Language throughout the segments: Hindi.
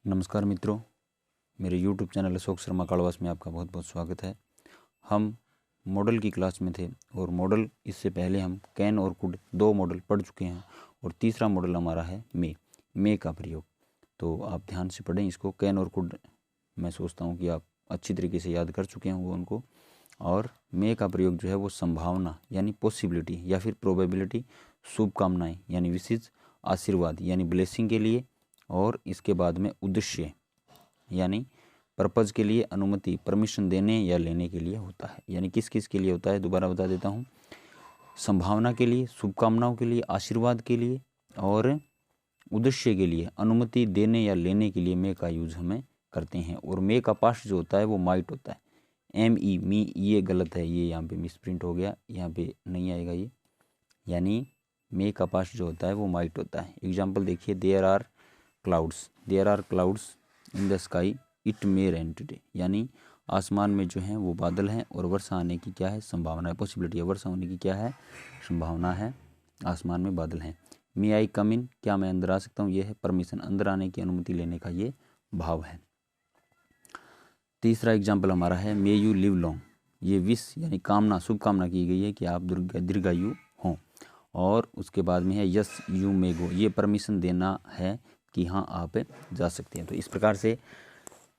नमस्कार मित्रों, मेरे YouTube चैनल अशोक शर्मा कालवास में आपका बहुत बहुत स्वागत है। हम मॉडल की क्लास में थे और मॉडल इससे पहले हम कैन और कुड दो मॉडल पढ़ चुके हैं और तीसरा मॉडल हमारा है मे का प्रयोग। तो आप ध्यान से पढ़ें इसको। कैन और कुड मैं सोचता हूँ कि आप अच्छी तरीके से याद कर चुके होंगे उनको। और मे का प्रयोग जो है वो संभावना यानी पॉसिबिलिटी या फिर प्रोबेबिलिटी, शुभकामनाएँ यानी विशेष, आशीर्वाद यानी ब्लेसिंग के लिए, और इसके बाद में उद्देश्य यानी पर्पज़ के लिए, अनुमति परमिशन देने या लेने के लिए होता है। यानी किस किस के लिए होता है, दोबारा बता देता हूँ। संभावना के लिए, शुभकामनाओं के लिए, आशीर्वाद के लिए और उद्देश्य के लिए, अनुमति देने या लेने के लिए मे का यूज़ हमें करते हैं। और मे का पास्ट जो होता है वो माइट होता है। मी, ये गलत है, ये यहाँ पे मिसप्रिंट हो गया, यहाँ पे नहीं आएगा ये। यानी मे का पास्ट जो होता है वो माइट होता है। एग्जाम्पल देखिए, there are clouds in the sky, it may rain today. यानी आसमान में जो है वो बादल हैं और वर्षा आने की क्या है, संभावना है, पॉसिबिलिटी है। वर्षा होने की क्या है, संभावना है। आसमान में बादल हैं। मे आई कम इन, क्या मैं अंदर आ सकता हूँ, ये है परमिशन, अंदर आने की अनुमति लेने का ये भाव है। तीसरा एग्जाम्पल हमारा है मे यू लिव लॉन्ग। ये विश यानी कामना, शुभकामना की गई है कि आप दीर्घायु हों। और उसके बाद में है यस यू मे गो, ये परमिशन देना है कि हाँ आप जा सकते हैं। तो इस प्रकार से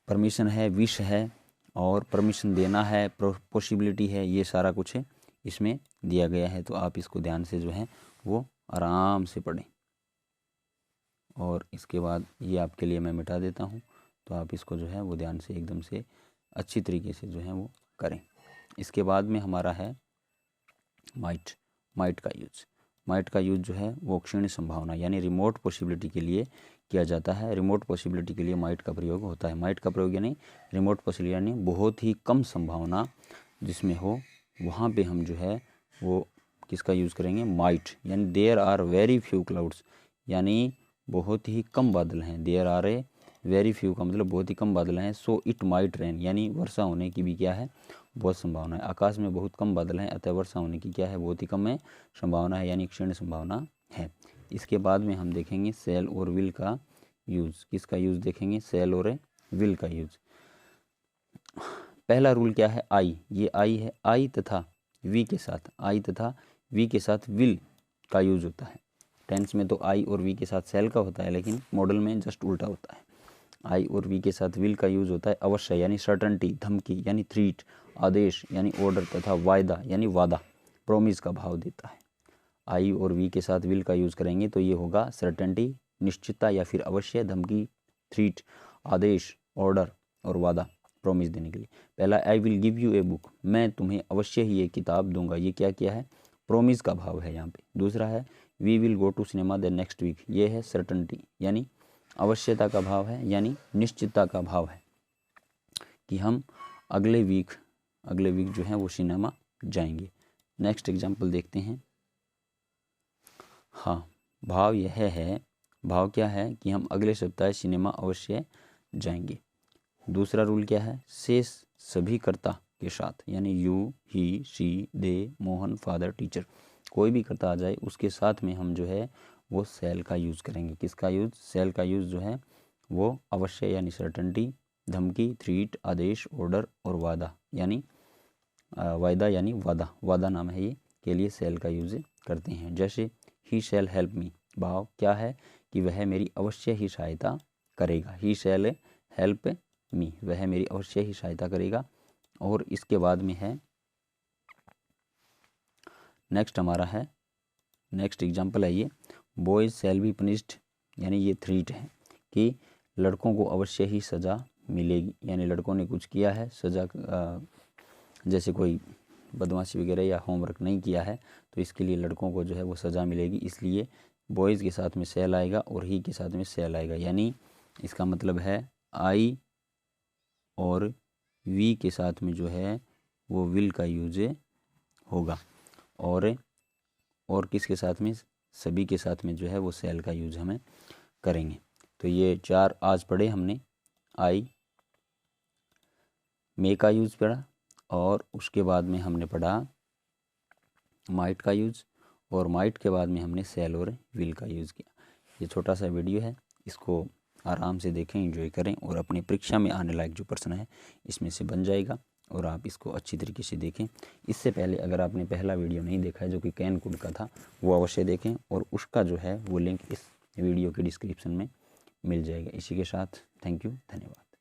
परमिशन है, विश है और परमिशन देना है, पॉसिबिलिटी है, ये सारा कुछ इसमें दिया गया है। तो आप इसको ध्यान से जो है वो आराम से पढ़ें। और इसके बाद ये आपके लिए मैं मिटा देता हूँ, तो आप इसको जो है वो ध्यान से एकदम से अच्छी तरीके से जो है वो करें। इसके बाद में हमारा है माइट का यूज जो है वो क्षीण संभावना यानी रिमोट पॉसिबिलिटी के लिए किया जाता है। रिमोट पॉसिबिलिटी के लिए माइट का प्रयोग होता है। माइट का प्रयोग यानी रिमोट पॉसिबिलिटी यानी बहुत ही कम संभावना जिसमें हो, वहाँ पे हम जो है वो किसका यूज़ करेंगे, माइट। यानी there are very few clouds, यानी बहुत ही कम बादल हैं। There are a very few का मतलब बहुत ही कम बादल हैं। सो इट माइट रेन, यानी वर्षा होने की भी क्या है, बहुत संभावना है। आकाश में बहुत कम बादल हैं, अतः वर्षा होने की क्या है, बहुत ही कम है संभावना है, यानी क्षीण संभावना है। इसके बाद में हम देखेंगे सेल और विल का यूज़। किसका यूज़ देखेंगे, सेल और विल का यूज़। पहला रूल क्या है, आई, ये आई है। आई तथा वी के साथ विल का यूज़ होता है। टेंस में तो आई और वी के साथ सेल का होता है, लेकिन मॉडल में जस्ट उल्टा होता है। आई और वी के साथ विल का यूज़ होता है। अवश्य यानी सर्टेनिटी, धमकी यानी थ्रीट, आदेश यानी ऑर्डर तथा वायदा यानी वादा, प्रोमिस का भाव देता है। आई और वी के साथ विल का यूज़ करेंगे तो ये होगा सर्टेनिटी, निश्चितता या फिर अवश्य, धमकी, थ्रीट, आदेश, ऑर्डर और वादा, प्रोमिस देने के लिए। पहला, I will give U a book, मैं तुम्हें अवश्य ही ये किताब दूंगा, ये क्या है, प्रोमिस का भाव है यहाँ पे। दूसरा है we will go to cinema the next week, ये है सर्टेनिटी यानी अवश्यता का भाव है, यानी निश्चितता का भाव है कि हम अगले वीक जो है वो सिनेमा जाएंगे। नेक्स्ट एग्जाम्पल देखते हैं। हाँ, भाव यह है, भाव क्या है कि हम अगले सप्ताह सिनेमा अवश्य जाएंगे। दूसरा रूल क्या है, शेष सभी कर्ता के साथ, यानी you, he, she, they, Mohan, father, teacher, कोई भी कर्ता आ जाए उसके साथ में हम जो है वो सेल का यूज़ करेंगे। किसका यूज़, सेल का यूज़ जो है वो अवश्य यानी सर्टेनिटी, धमकी, थ्रीट, आदेश, ऑर्डर और वादा यानी वायदा यानी वादा नाम है ये, के लिए सेल का यूज़ करते हैं। जैसे ही शैल हेल्प मी, भाव क्या है कि वह मेरी अवश्य ही सहायता करेगा। ही शैल हेल्प मी, वह मेरी अवश्य ही सहायता करेगा। और इसके बाद में है नेक्स्ट हमारा है, नेक्स्ट एग्जाम्पल है ये, बॉयज शैल बी पनिश्ड, यानी ये थ्रीट है कि लड़कों को अवश्य ही सज़ा मिलेगी। यानी लड़कों ने कुछ किया है, सज़ा जैसे कोई बदमाशी वगैरह या होमवर्क नहीं किया है तो इसके लिए लड़कों को जो है वो सज़ा मिलेगी। इसलिए बॉयज़ के साथ में सेल आएगा और ही के साथ में सेल आएगा। यानी इसका मतलब है आई और वी के साथ में जो है वो विल का यूज होगा और किसके साथ में, सभी के साथ में जो है वो सेल का यूज हमें करेंगे। तो ये चार आज पढ़े हमने। आई, मे का यूज़ पढ़ा और उसके बाद में हमने पढ़ा माइट का यूज़ और माइट के बाद में हमने सेल और विल का यूज़ किया। ये छोटा सा वीडियो है, इसको आराम से देखें, एंजॉय करें और अपनी परीक्षा में आने लायक जो प्रश्न है इसमें से बन जाएगा और आप इसको अच्छी तरीके से देखें। इससे पहले अगर आपने पहला वीडियो नहीं देखा है जो कि कैन कोड का था, वो अवश्य देखें और उसका जो है वो लिंक इस वीडियो के डिस्क्रिप्शन में मिल जाएगा। इसी के साथ थैंक यू, धन्यवाद।